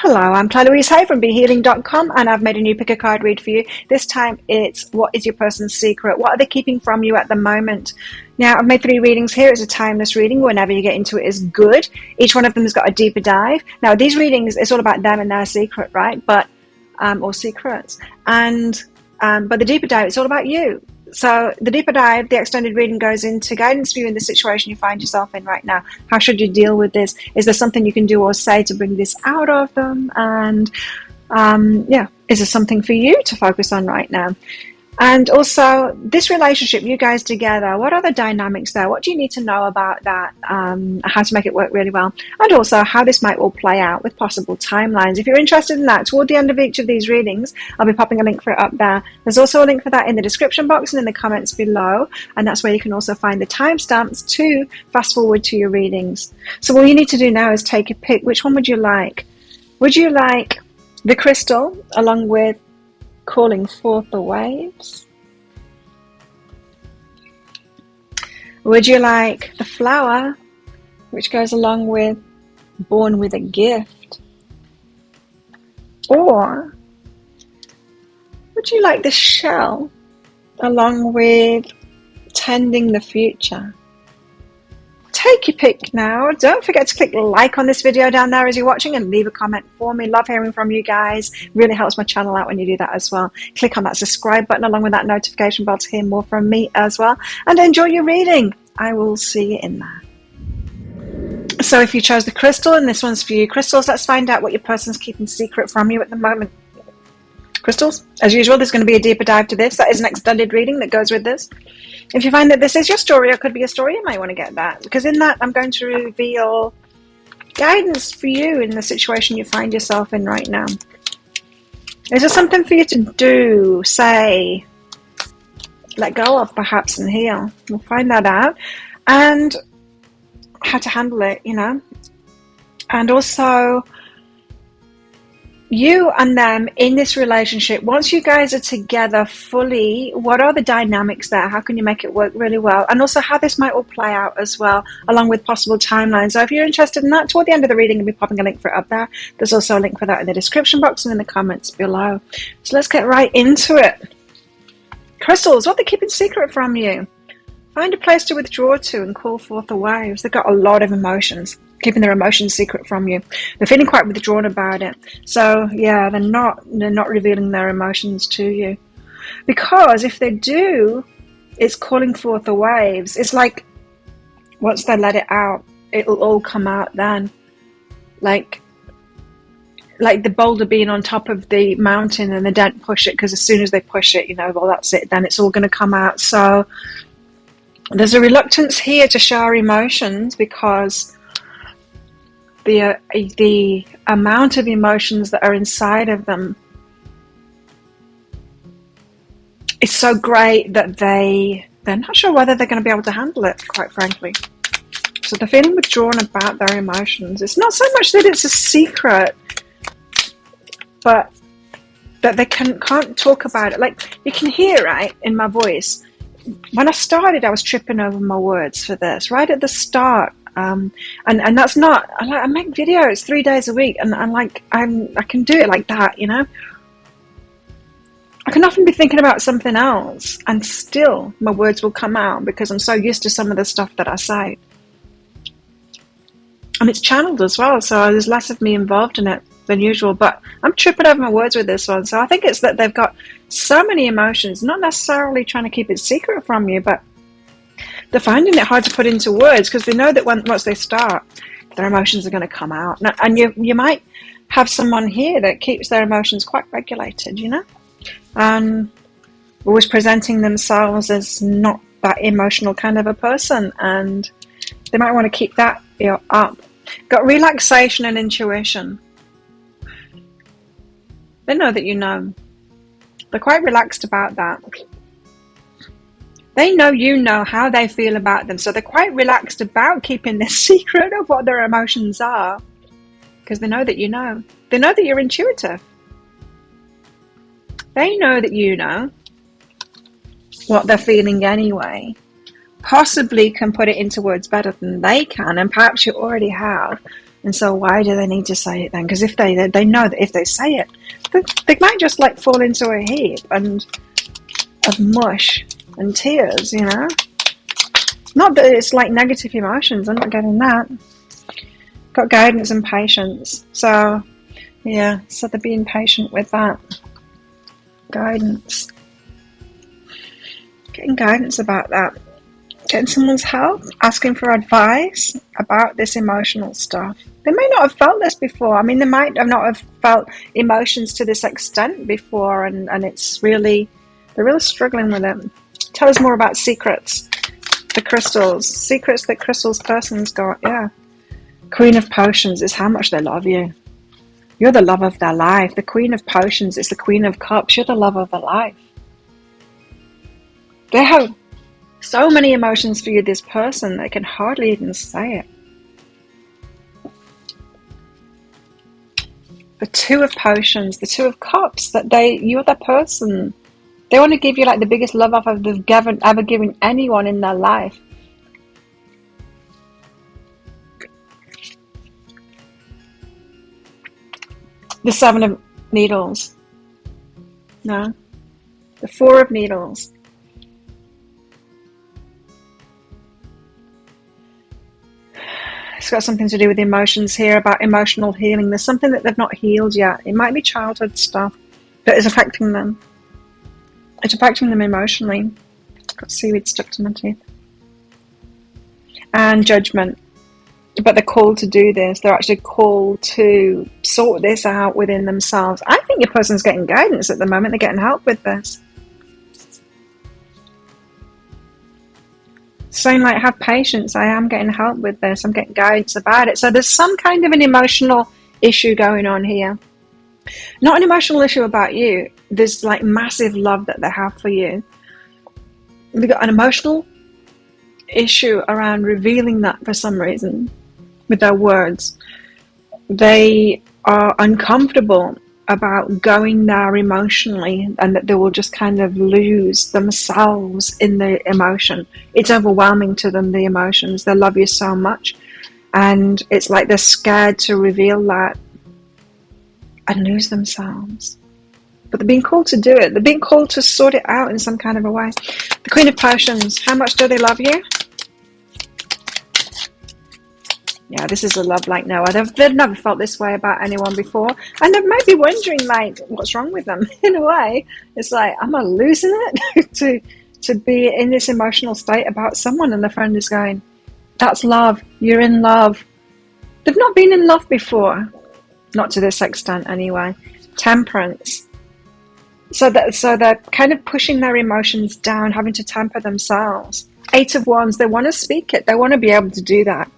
Hello, I'm Louise Hay from BeHealing.com, and I've made a new pick a card read for you. This time it's what is your person's secret? What are they keeping from you at the moment? Now, I've made 3 readings here. It's a timeless reading. Whenever you get into it is good. Each one of them has got a deeper dive. Now, these readings, it's all about them and their secret, right? Or secrets. But the deeper dive, it's all about you. So the deeper dive, the extended reading goes into guidance for you in the situation you find yourself in right now. How should you deal with this? Is there something you can do or say to bring this out of them? And is there something for you to focus on right now? And also, this relationship, you guys together, what are the dynamics there? What do you need to know about that? How to make it work really well? And also, how this might all play out with possible timelines. If you're interested in that, toward the end of each of these readings, I'll be popping a link for it up there. There's also a link for that in the description box and in the comments below. And that's where you can also find the timestamps to fast forward to your readings. So all you need to do now is take a pick. Which one would you like? Would you like the crystal along with calling forth the waves? Would you like the flower, which goes along with born with a gift? Or would you like the shell along with tending the future? Take your pick now. Don't forget to click like on this video down there as you're watching and leave a comment for me. Love hearing from you guys. Really helps my channel out when you do that as well. Click on that subscribe button along with that notification bell to hear more from me as well. And enjoy your reading. I will see you in there. So if you chose the crystal, and this one's for you. Crystals, let's find out what your person's keeping secret from you at the moment. Crystals, as usual, there's going to be a deeper dive to this. That is an extended reading that goes with this. If you find that this is your story or could be a story, you might want to get that. Because in that, I'm going to reveal guidance for you in the situation you find yourself in right now. Is there something for you to do, say, let go of perhaps and heal? We'll find that out. And how to handle it, you know. And also, you and them in this relationship, once you guys are together fully, what are the dynamics there? How can you make it work really well? And also how this might all play out as well, along with possible timelines. So if you're interested in that, toward the end of the reading, I'll be popping a link for it up there. There's also a link for that in the description box and in the comments below. So let's get right into it. Crystals, what are they keeping secret from you? Find a place to withdraw to and call forth the waves. They've got a lot of emotions, keeping their emotions secret from you. They're feeling quite withdrawn about it. So yeah, they're not revealing their emotions to you. Because if they do, it's calling forth the waves. It's like once they let it out, it'll all come out then. Like the boulder being on top of the mountain and they don't push it, because as soon as they push it, you know, well, that's it, then it's all going to come out. So there's a reluctance here to show our emotions because the amount of emotions that are inside of them is so great that they're not sure whether they're going to be able to handle it, quite frankly. So they're feeling withdrawn about their emotions. It's not so much that it's a secret, but that they can't talk about it. Like, you can hear, right, in my voice. When I started, I was tripping over my words for this, right at the start. And that's not, I make videos 3 days a week, and I can do it like that, you know. I can often be thinking about something else, and still my words will come out because I'm so used to some of the stuff that I say. And it's channeled as well, so there's less of me involved in it than usual, but I'm tripping over my words with this one. So I think it's that they've got so many emotions, not necessarily trying to keep it secret from you, but they're finding it hard to put into words because they know that once they start, their emotions are going to come out. And you might have someone here that keeps their emotions quite regulated, you know, and always presenting themselves as not that emotional kind of a person, and they might want to keep that, you know, up. Got relaxation and intuition. They know that you know. They're quite relaxed about that. They know you know how they feel about them, so they're quite relaxed about keeping this secret of what their emotions are, because they know that you know. They know that you're intuitive. They know that you know what they're feeling anyway. Possibly can put it into words better than they can, and perhaps you already have. And so why do they need to say it then? Because if they know that if they say it, they might just like fall into a heap and of mush and tears, you know. Not that it's like negative emotions, I'm not getting that. Got guidance and patience. So yeah, so they're being patient with that. Guidance. Getting guidance about that. Getting someone's help, asking for advice about this emotional stuff. They may not have felt this before. I mean, they might have not have felt emotions to this extent before, and it's really, they're really struggling with it. Tell us more about secrets. The crystals. Secrets that crystals person's got, yeah. Queen of Potions is how much they love you. You're the love of their life. The Queen of Potions is the Queen of Cups. You're the love of their life. They have so many emotions for you, this person, they can hardly even say it. The Two of Potions, the Two of Cups, that you're the person. They want to give you like the biggest love offer they've ever given anyone in their life. The Seven of Needles. No. The Four of Needles. It's got something to do with emotions here, about emotional healing. There's something that they've not healed yet. It might be childhood stuff that is affecting them. It's affecting them emotionally. Got seaweed stuck to my teeth. And Judgment. But they're called to do this. They're actually called to sort this out within themselves. I think your person's getting guidance at the moment. They're getting help with this. Saying like, have patience, I am getting help with this, I'm getting guidance about it. So there's some kind of an emotional issue going on here. Not an emotional issue about you. There's like massive love that they have for you. They've got an emotional issue around revealing that for some reason with their words. They are uncomfortable about going there emotionally, and that they will just kind of lose themselves in the emotion. It's overwhelming to them, the emotions. They love you so much, and it's like they're scared to reveal that and lose themselves. But they're being called to do it. They're being called to sort it out in some kind of a way. The Queen of Potions, how much do they love you? Yeah, this is a love like no other. They've never felt this way about anyone before. And they might be wondering, like, what's wrong with them? In a way, it's like, am I losing it to be in this emotional state about someone? And the friend is going, that's love. You're in love. They've not been in love before. Not to this extent, anyway. Temperance. So they're kind of pushing their emotions down, having to temper themselves. Eight of Wands, they want to speak it. They want to be able to do that.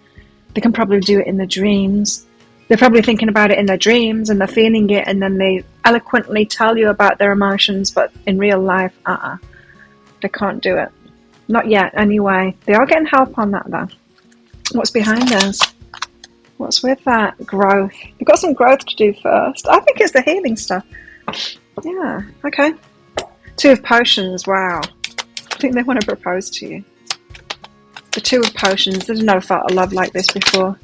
They can probably do it in their dreams. They're probably thinking about it in their dreams, and they're feeling it, and then they eloquently tell you about their emotions, but in real life, they can't do it. Not yet, anyway. They are getting help on that, though. What's behind this? What's with that? Growth. You've got some growth to do first. I think it's the healing stuff. Yeah, okay. Two of Potions, wow. I think they want to propose to you. The Two of Potions. They've never felt a love like this before.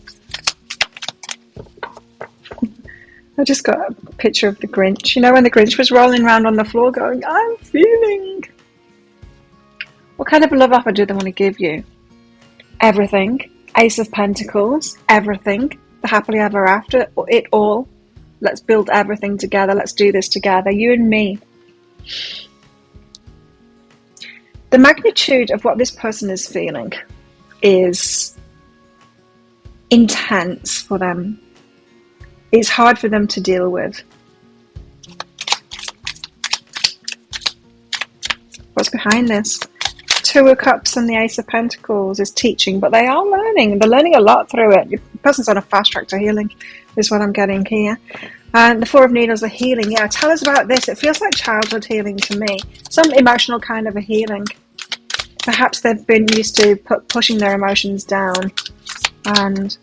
I just got a picture of the Grinch. You know, when the Grinch was rolling around on the floor going, I'm feeling. What kind of a love offer do they want to give you? Everything. Ace of Pentacles. Everything. The happily ever after. It all. Let's build everything together. Let's do this together. You and me. The magnitude of what this person is feeling is intense for them. It's hard for them to deal with. What's behind this? Two of Cups and the Ace of Pentacles is teaching, but they are learning. They're learning a lot through it. The person's on a fast track to healing, is what I'm getting here. And the Four of Needles are healing. Yeah, tell us about this. It feels like childhood healing to me. Some emotional kind of a healing. Perhaps they've been used to pushing their emotions down, and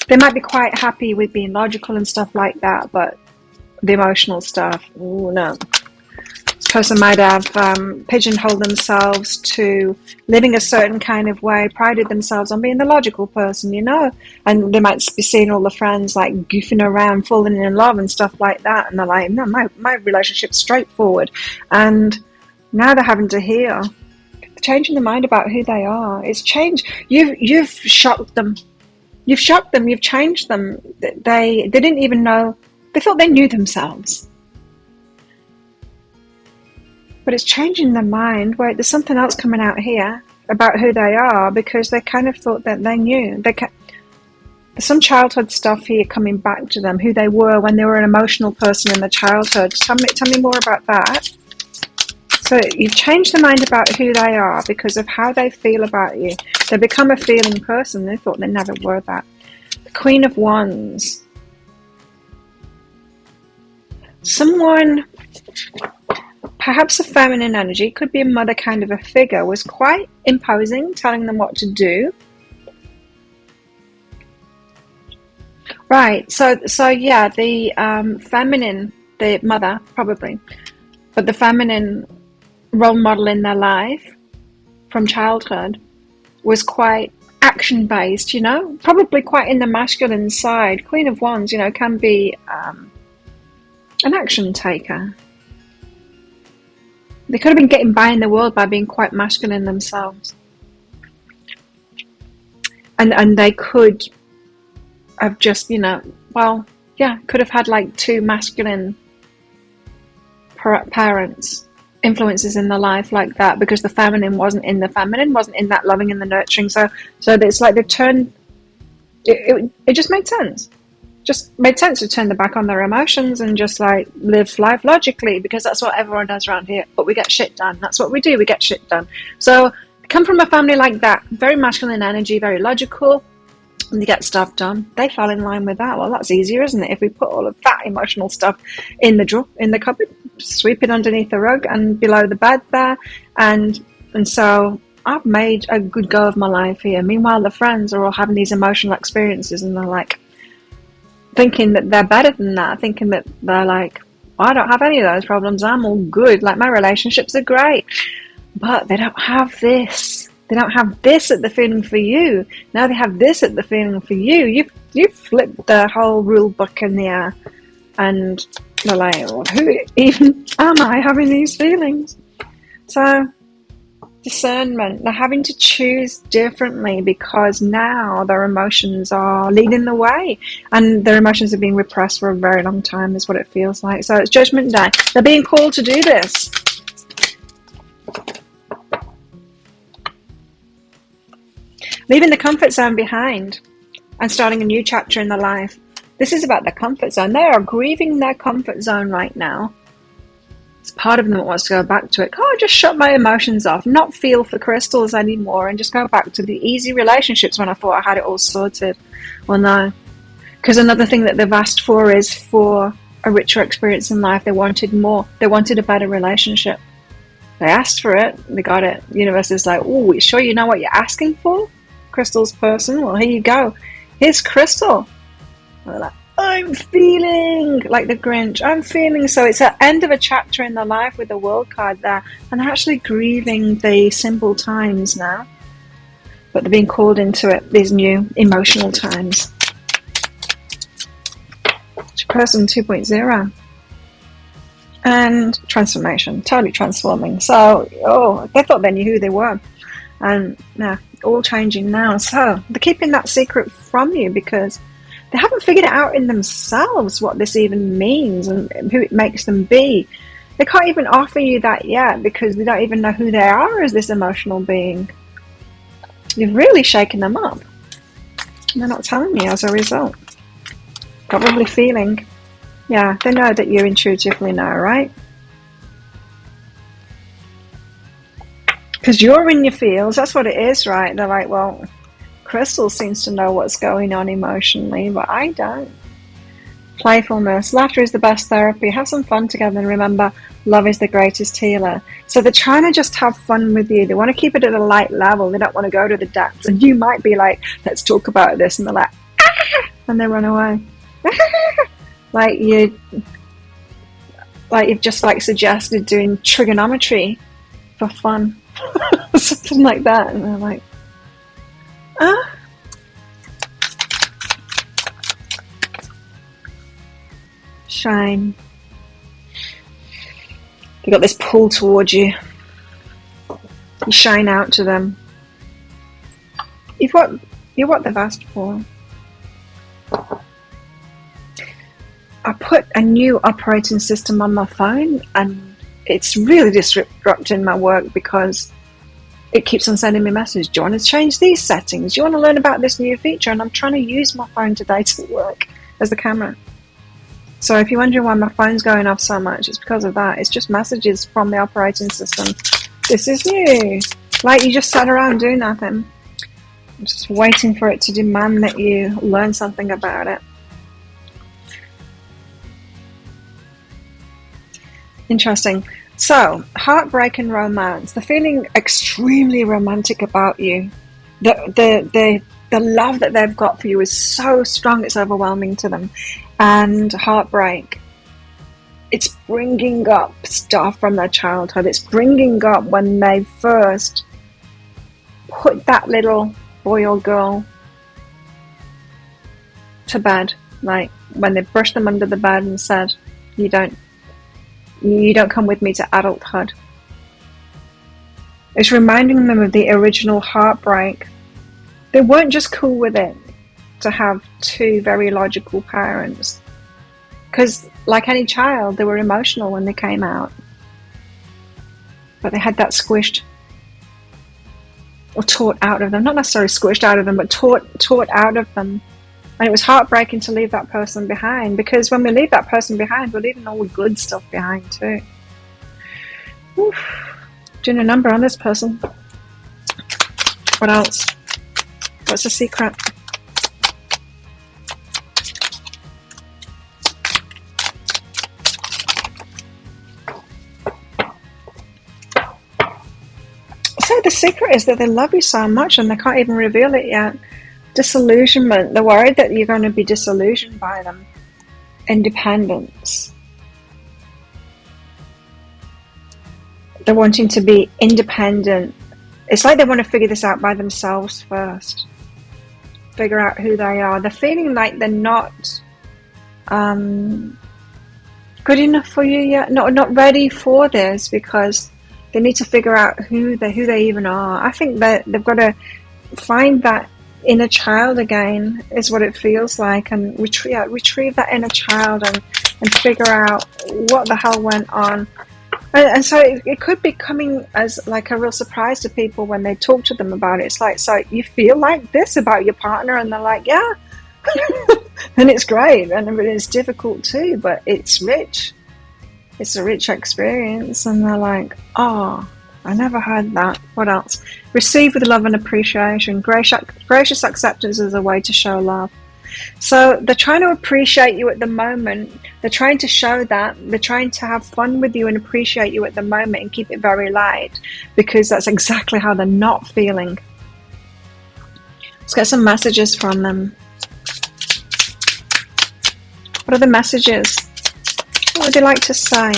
they might be quite happy with being logical and stuff like that, but the emotional stuff, ooh, no. person might have pigeonholed themselves to living a certain kind of way, prided themselves on being the logical person, you know, and they might be seeing all the friends like goofing around, falling in love and stuff like that, and they're like, no, my relationship's straightforward, and now they're having to heal, changing their mind about who they are. It's changed. You've shocked them. You've shocked them. You've changed them. They didn't even know. They thought they knew themselves. But it's changing their mind. Wait, there's something else coming out here about who they are, because they kind of thought that they knew. There's some childhood stuff here coming back to them, who they were when they were an emotional person in their childhood. Tell me more about that. So you've changed their mind about who they are because of how they feel about you. They become a feeling person. They thought they never were that. The Queen of Wands. Someone, perhaps a feminine energy, could be a mother kind of a figure, was quite imposing, telling them what to do. Right, so yeah, the feminine, the mother, probably, but the feminine role model in their life from childhood was quite action-based, you know, probably quite in the masculine side. Queen of Wands, you know, can be an action taker. They could have been getting by in the world by being quite masculine themselves. And they could have just, you know, well, yeah, could have had like two masculine parents, influences in their life like that, because the feminine wasn't in that loving and the nurturing. So it's like they turned, it just made sense. Just made sense to turn the back on their emotions and just like live life logically, because that's what everyone does around here. But we get shit done. That's what we do. We get shit done. So come from a family like that, very masculine energy, very logical, and they get stuff done. They fell in line with that. Well, that's easier, isn't it? If we put all of that emotional stuff in the drawer, in the cupboard, sweep it underneath the rug and below the bed there, and so I've made a good go of my life here. Meanwhile, the friends are all having these emotional experiences, and they're like thinking that they're better than that, thinking that they're like, well, I don't have any of those problems, I'm all good, like my relationships are great. But they don't have this. They don't have this at the feeling for you. Now they have this at the feeling for you. You've flipped the whole rule book in the air, and they're like, well, who even am I having these feelings? So discernment, they're having to choose differently because now their emotions are leading the way, and their emotions are being repressed for a very long time is what it feels like. So it's Judgment Day. They're being called to do this. Leaving the comfort zone behind and starting a new chapter in their life. This is about the comfort zone. They are grieving their comfort zone right now. It's part of them that wants to go back to it. Oh, just shut my emotions off, not feel for crystals anymore, and just go back to the easy relationships when I thought I had it all sorted. Well, no. Because another thing that they've asked for is for a richer experience in life. They wanted more. They wanted a better relationship. They asked for it. They got it. The universe is like, oh, you sure you know what you're asking for? Crystal's person, well, here you go. Here's Crystal. And they're like, I'm feeling like the Grinch. I'm feeling. So it's the end of a chapter in their life with the World card there, and they're actually grieving the simple times now, but they're being called into it, these new emotional times. Person 2.0 and transformation, totally transforming. So they thought they knew who they were, and now all changing now. So they're keeping that secret from you because they haven't figured it out in themselves what this even means and who it makes them be. They can't even offer you that yet because they don't even know who they are as this emotional being. You've really shaken them up. They're not telling you as a result. Probably feeling. Yeah, they know that you intuitively know, right? Because you're in your feels, that's what it is, right? They're like, well, Crystal seems to know what's going on emotionally, but I don't. Playfulness. Laughter is the best therapy. Have some fun together, and remember, love is the greatest healer. So they're trying to just have fun with you. They want to keep it at a light level. They don't want to go to the depths. And you might be like, let's talk about this. And they're like, ah! And they run away. Like like you've just like suggested doing trigonometry for fun. Something like that. And they're like, ah. Shine. They got this pull towards you. You shine out to them. You're what they've asked for. I put a new operating system on my phone, and it's really disrupting my work because it keeps on sending me messages. Do you want to change these settings? Do you want to learn about this new feature? And I'm trying to use my phone today to work as the camera. So if you're wondering why my phone's going off so much, it's because of that. It's just messages from the operating system. This is new. Like you just sat around doing nothing. I'm just waiting for it to demand that you learn something about it. Interesting. So, heartbreak and romance. They're feeling extremely romantic about you. The love that they've got for you is so strong, it's overwhelming to them. And heartbreak, it's bringing up stuff from their childhood. It's bringing up when they first put that little boy or girl to bed. Like when they brushed them under the bed and said, you don't come with me to adulthood. It's reminding them of the original heartbreak. They weren't just cool with it to have two very logical parents, because like any child, they were emotional when they came out, but they had that squished or taught out of them. Not necessarily squished out of them, but taught out of them. And it was heartbreaking to leave that person behind, because when we leave that person behind, we're leaving all the good stuff behind too. Oof. Doing a number on this person. What else? What's the secret? So the secret is that they love you so much and they can't even reveal it yet. Disillusionment. They're worried that you're going to be disillusioned by them. Independence. They're wanting to be independent. It's like they want to figure this out by themselves first. Figure out who they are. They're feeling like they're not good enough for you yet. Not ready for this, because they need to figure out who they even are. I think that they've got to find that inner child again, is what it feels like, and retrieve that inner child and figure out what the hell went on. And so it could be coming as like a real surprise to people when they talk to them about it. It's like, so you feel like this about your partner? And they're like, yeah. And it's great, and it's difficult too, but it's rich. It's a rich experience. And they're like, oh, I never heard that. What else? Receive with love and appreciation. Gracious acceptance is a way to show love. So they're trying to appreciate you at the moment. They're trying to show that. They're trying to have fun with you and appreciate you at the moment and keep it very light, because that's exactly how they're not feeling. Let's get some messages from them. What are the messages? What would they like to say?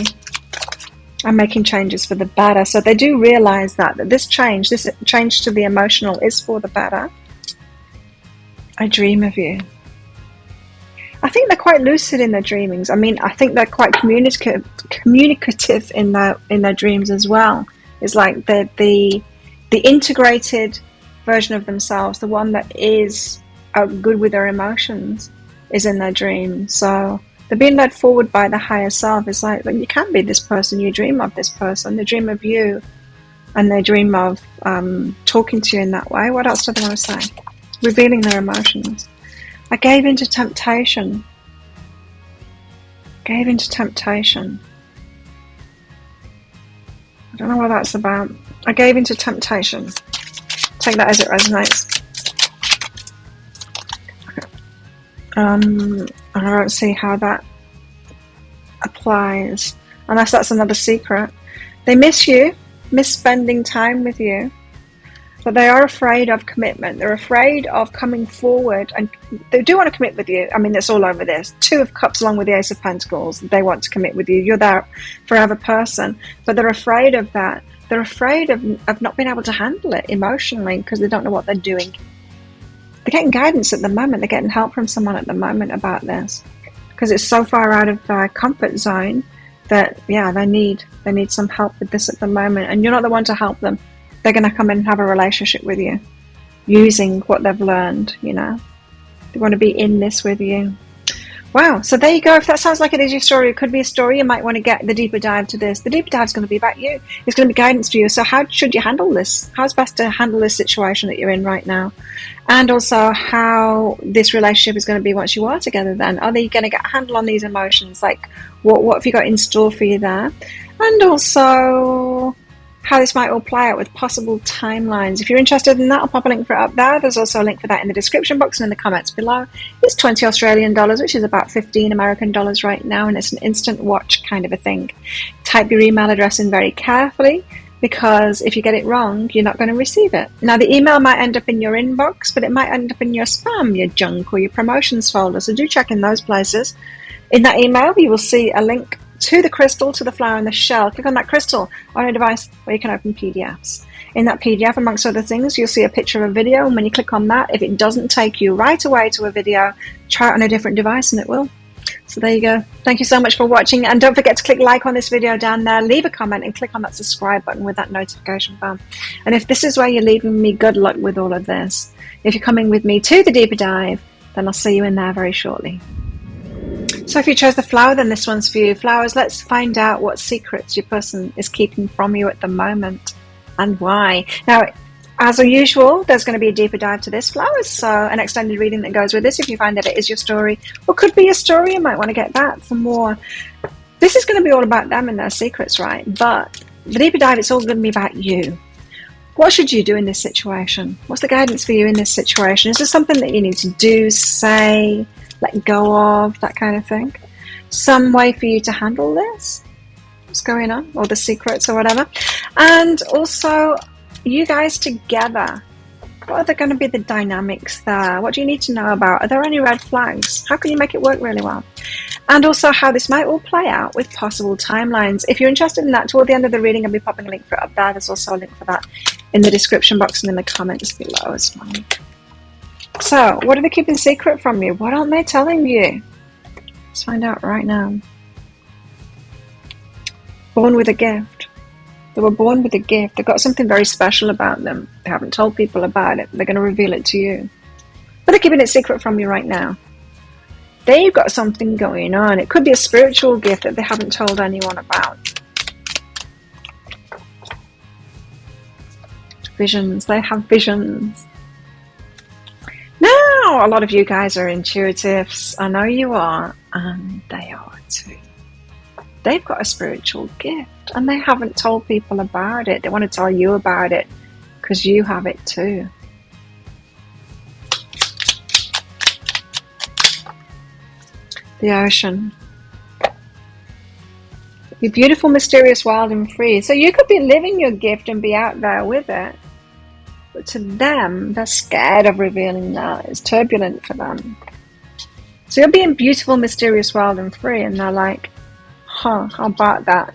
I'm making changes for the better. So they do realize that this change to the emotional is for the better. I dream of you. I think they're quite lucid in their dreamings. I mean, I think they're quite communicative in their dreams as well. It's like the integrated version of themselves, the one that is good with their emotions, is in their dreams. So they're being led forward by the higher self. It's like, well, you can be this person. You dream of this person. They dream of you, and they dream of talking to you in that way. What else do they want to say? Revealing their emotions. I gave into temptation. Gave into temptation. I don't know what that's about. I gave into temptation. Take that as it resonates. I don't see how that applies, unless that's another secret. They miss you, miss spending time with you. but they are afraid of commitment. They're afraid of coming forward, and they do want to commit with you. I mean, it's all over this. Two of Cups along with the Ace of Pentacles. They want to commit with you. You're their forever person, but they're afraid of that. They're afraid of not being able to handle it emotionally because they don't know what they're doing. They're getting guidance at the moment. They're getting help from someone at the moment about this because it's so far out of their comfort zone that, yeah, they need some help with this at the moment. And you're not the one to help them. They're going to come in and have a relationship with you using what they've learned, you know. They want to be in this with you. Wow, so there you go. If that sounds like it is your story, it could be a story. You might want to get the deeper dive to this. The deeper dive is going to be about you. It's going to be guidance for you. So how should you handle this? How's best to handle this situation that you're in right now? And also how this relationship is going to be once you are together then. Are they going to get a handle on these emotions? Like, what have you got in store for you there? And also how this might all play out with possible timelines. If you're interested in that, I'll pop a link for it up there. There's also a link for that in the description box and in the comments below. It's 20 Australian dollars, which is about 15 American dollars right now, and it's an instant watch kind of a thing. Type your email address in very carefully, because if you get it wrong, you're not going to receive it. Now, the email might end up in your inbox, but it might end up in your spam, your junk, or your promotions folder, so do check in those places. In that email, you will see a link to the crystal, to the flower and the shell. Click on that crystal on a device where you can open PDFs. In that PDF, amongst other things, you'll see a picture of a video, and when you click on that, if it doesn't take you right away to a video, try it on a different device and it will. So there you go. Thank you so much for watching, and don't forget to click like on this video down there, leave a comment, and click on that subscribe button with that notification bell. And if this is where you're leaving me, good luck with all of this. If you're coming with me to the deeper dive, then I'll see you in there very shortly. So if you chose the flower, then this one's for you. Flowers, let's find out what secrets your person is keeping from you at the moment and why. Now, as usual, there's going to be a deeper dive to this, flowers, so an extended reading that goes with this if you find that it is your story, or could be your story. You might want to get that for more. This is going to be all about them and their secrets, right? But the deeper dive, it's all going to be about you. What should you do in this situation? What's the guidance for you in this situation? Is there something that you need to do, say, let go of, that kind of thing? Some way for you to handle this? What's going on? Or the secrets or whatever. And also, you guys together, what are going to be the dynamics there? What do you need to know about? Are there any red flags? How can you make it work really well? And also how this might all play out with possible timelines. If you're interested in that, toward the end of the reading, I'll be popping a link for it up there. There's also a link for that in the description box and in the comments below as well. So, what are they keeping secret from you? What aren't they telling you? Let's find out right now. Born with a gift. They were born with a gift. They've got something very special about them. They haven't told people about it. They're going to reveal it to you. But they're keeping it secret from you right now. They've got something going on. It could be a spiritual gift that they haven't told anyone about. Visions. They have visions. Now, a lot of you guys are intuitives. I know you are, and they are too. They've got a spiritual gift, and they haven't told people about it. They want to tell you about it, because you have it too. The ocean. You're beautiful, mysterious, wild, and free. So you could be living your gift and be out there with it. But to them, they're scared of revealing that. It's turbulent for them. So you're being beautiful, mysterious, wild, and free, and they're like, huh, how about that?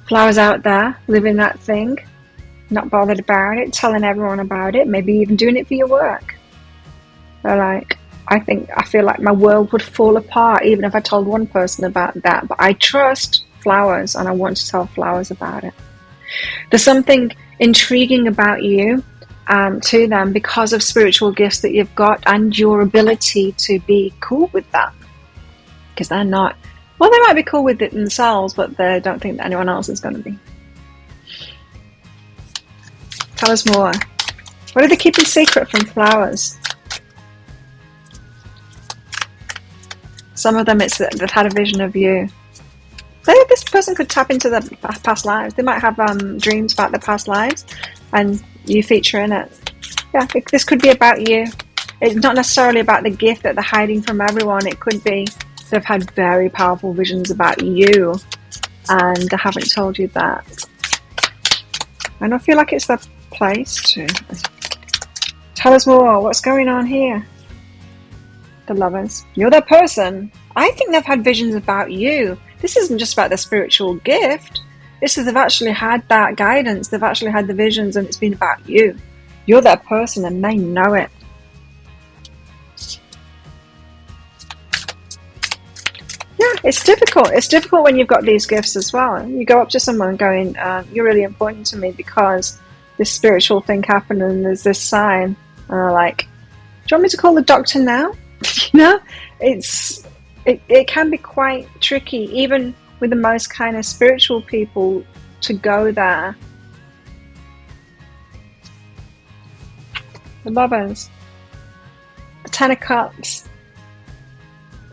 Flowers out there, living that thing, not bothered about it, telling everyone about it, maybe even doing it for your work. They're like, I feel like my world would fall apart even if I told one person about that. But I trust flowers, and I want to tell flowers about it. There's something intriguing about you to them because of spiritual gifts that you've got and your ability to be cool with that. Because they're not, well, they might be cool with it themselves, but they don't think that anyone else is going to be. Tell us more. What are they keeping secret from flowers? Some of them, it's that they've had a vision of you. This person could tap into their past lives. They might have dreams about their past lives, and you feature in it. Yeah, this could be about you. It's not necessarily about the gift that they're hiding from everyone. It could be they've had very powerful visions about you, and they haven't told you that. And I feel like it's the place to. Tell us more. What's going on here? The Lovers. You're that person. I think they've had visions about you. This isn't just about the spiritual gift. This is they've actually had that guidance. They've actually had the visions, and it's been about you. You're that person, and they know it. Yeah, it's difficult. It's difficult when you've got these gifts as well. You go up to someone going, you're really important to me because this spiritual thing happened and there's this sign. And they're like, do you want me to call the doctor now? You know, it can be quite tricky, even with the most kind of spiritual people, to go there. The Lovers. The Ten of Cups.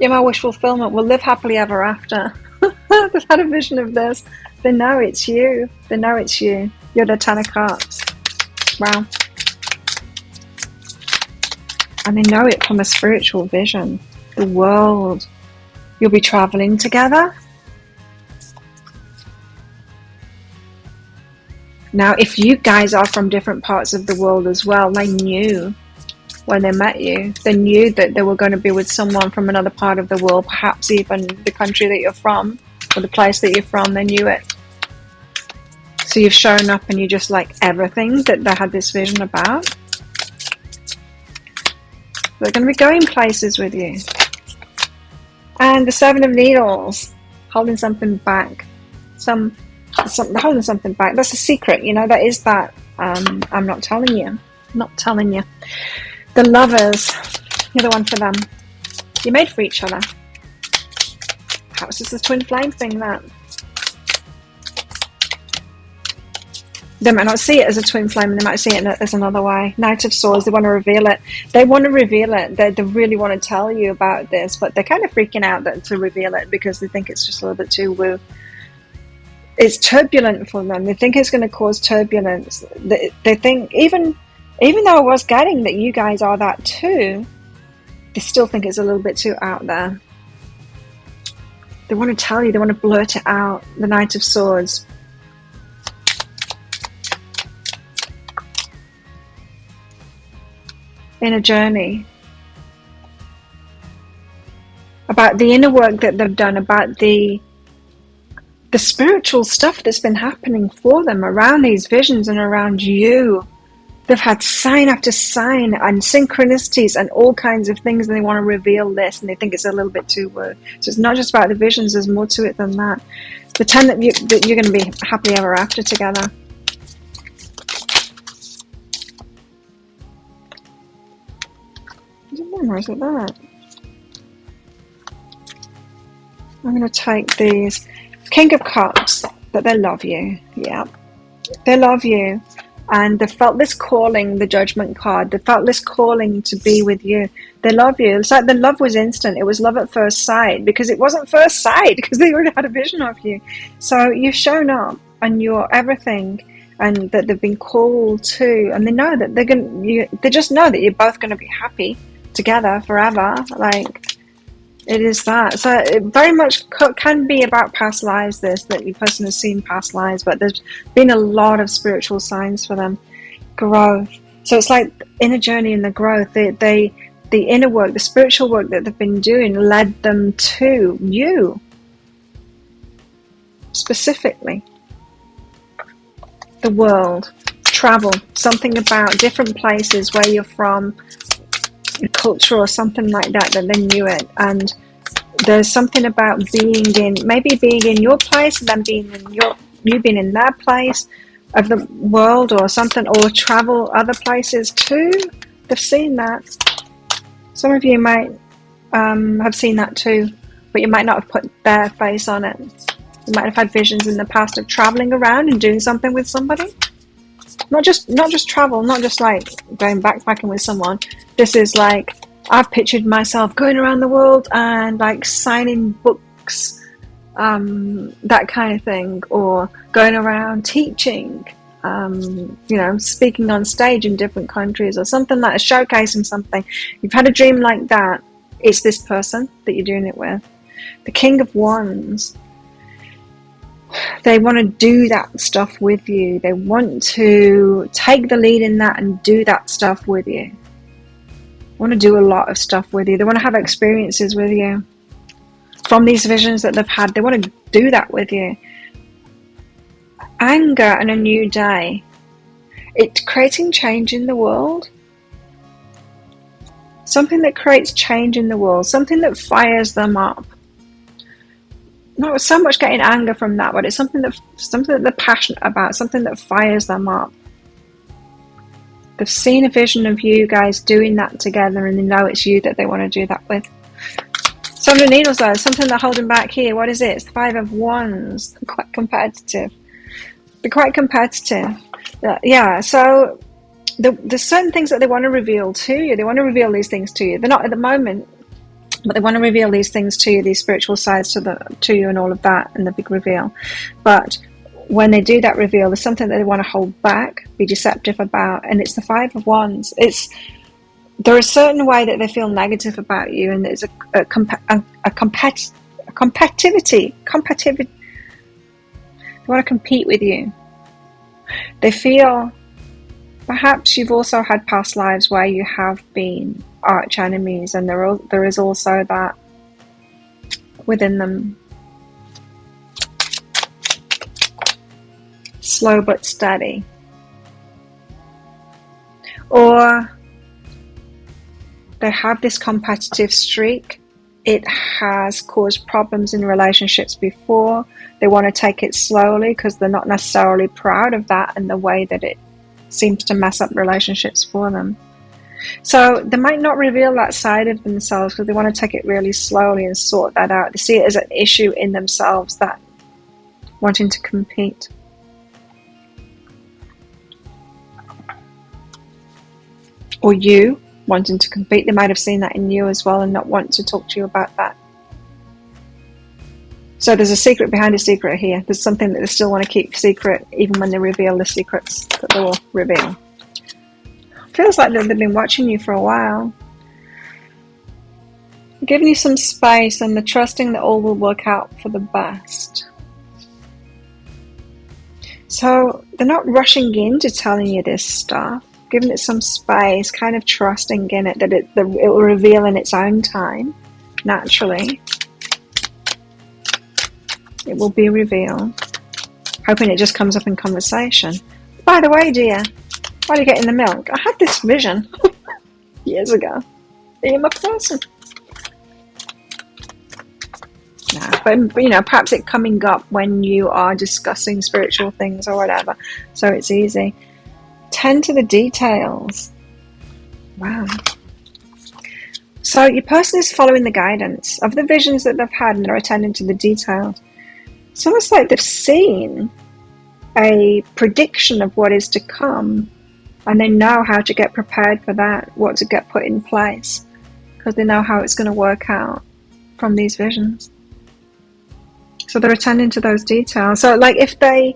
Yeah, my wish fulfillment. We'll live happily ever after. They've had a vision of this. They know it's you. They know it's you. You're the Ten of Cups. Wow. And they know it from a spiritual vision. The world. You'll be traveling together. Now, if you guys are from different parts of the world as well, they knew when they met you. They knew that they were going to be with someone from another part of the world, perhaps even the country that you're from, or the place that you're from. They knew it. So you've shown up and you just like everything that they had this vision about. They're going to be going places with you. And the Seven of Needles, holding something back. Holding something back. That's a secret, you know, that is that. I'm not telling you. I'm not telling you. The Lovers, you're the one for them. You're made for each other. Perhaps it's the twin flame thing that. They might not see it as a twin flame, and they might see it as another way. Knight of Swords, they want to reveal it. They want to reveal it. They really want to tell you about this, but they're kind of freaking out to reveal it because they think it's just a little bit too woo. It's turbulent for them. They think it's going to cause turbulence. They think, even though I was getting that you guys are that too, they still think it's a little bit too out there. They want to tell you, they want to blurt it out. The Knight of Swords. In a journey. About the inner work that they've done, about the spiritual stuff that's been happening for them around these visions and around you. They've had sign after sign and synchronicities and all kinds of things, and they want to reveal this, and they think it's a little bit too woo. So it's not just about the visions, there's more to it than that. The 10 that you're going to be happily ever after together. Is it one or is it that? I'm going to take these. King of Cups, that they love you. Yeah. They love you. And they felt this calling, the Judgment card. They felt this calling to be with you. They love you. It's like the love was instant. It was love at first sight, because it wasn't first sight, because they already had a vision of you. So you've shown up and you're everything, and that they've been called to, and they know that they just know that you're both going to be happy together forever. Like, it is that. So it very much can be about past lives, that your person has seen past lives, but there's been a lot of spiritual signs for them. Growth. So it's like inner journey and the growth. The inner work, the spiritual work that they've been doing led them to you. Specifically. The world. Travel. Something about different places where you're from, culture or something like that they knew it. And there's something about being in your place, and then you being in their place of the world or something, or travel other places too. They've seen that. Some of you might have seen that too, but you might not have put their face on it. You might have had visions in the past of traveling around and doing something with somebody. Not just travel, not just like going backpacking with someone. This is like, I've pictured myself going around the world and like signing books, that kind of thing, or going around teaching, speaking on stage in different countries or something like showcasing something. You've had a dream like that. It's this person that you're doing it with. The King of Wands. They want to do that stuff with you. They want to take the lead in that and do that stuff with you. They want to do a lot of stuff with you. They want to have experiences with you. From these visions that they've had, they want to do that with you. Anger and a new day. It's creating change in the world. Something that creates change in the world. Something that fires them up. Not so much getting anger from that, but it's something that they're passionate about, something that fires them up. They've seen a vision of you guys doing that together, and they know it's you that they want to do that with. Some of the needles, though, something they're holding back here. What is it? It's the 5 of Wands. They're quite competitive. Yeah, so there's certain things that they want to reveal to you. They want to reveal these things to you. They're not at the moment, but they want to reveal these things to you, these spiritual sides to you and all of that, and the big reveal. But when they do that reveal, there's something that they want to hold back, be deceptive about, and it's the 5 of Wands. There is a certain way that they feel negative about you, and there's a competitivity. They want to compete with you. They feel perhaps you've also had past lives where you have been arch enemies, and there is also that within them. Slow but steady. Or they have this competitive streak. It has caused problems in relationships before. They want to take it slowly because they're not necessarily proud of that and the way that it seems to mess up relationships for them. So they might not reveal that side of themselves because they want to take it really slowly and sort that out. They see it as an issue in themselves, that wanting to compete. Or you wanting to compete. They might have seen that in you as well and not want to talk to you about that. So there's a secret behind a secret here. There's something that they still want to keep secret even when they reveal the secrets that they will reveal. Feels like they've been watching you for a while. Giving you some space, and they're trusting that all will work out for the best. So they're not rushing into telling you this stuff. Giving it some space, kind of trusting in it, that it will reveal in its own time, naturally. It will be revealed. Hoping it just comes up in conversation. By the way, dear, why are you getting the milk? I had this vision years ago. Are you my person? No, but perhaps it coming up when you are discussing spiritual things or whatever. So it's easy. Tend to the details. Wow. So your person is following the guidance of the visions that they've had, and they're attending to the details. It's almost like they've seen a prediction of what is to come, and they know how to get prepared for that, what to get put in place, because they know how it's going to work out from these visions. So they're attending to those details. So like if they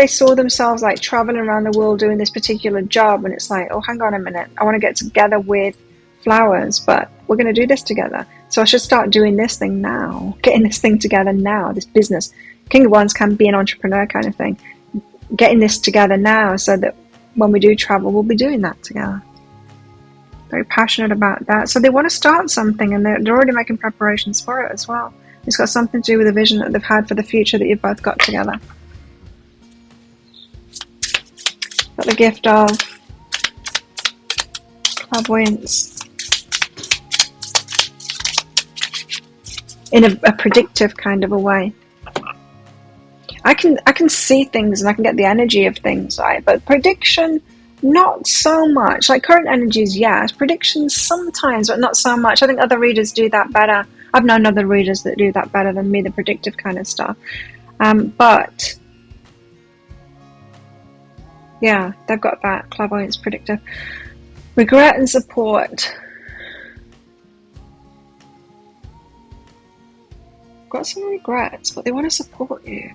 saw themselves like traveling around the world doing this particular job, and it's like, oh, hang on a minute, I want to get together with flowers, but we're going to do this together. So I should start doing this thing now, getting this thing together now, this business. King of Wands can be an entrepreneur kind of thing. Getting this together now so that when we do travel, we'll be doing that together. Very passionate about that. So they want to start something, and they're already making preparations for it as well. It's got something to do with the vision that they've had for the future that you've both got together. Got the gift of clairvoyance in a predictive kind of a way. I can see things and I can get the energy of things, right? But prediction, not so much. Like current energies, yes. Predictions sometimes, but not so much. I think other readers do that better. I've known other readers that do that better than me, the predictive kind of stuff. But yeah, they've got that clairvoyance predictive. Regret and support. Got some regrets, but they want to support you.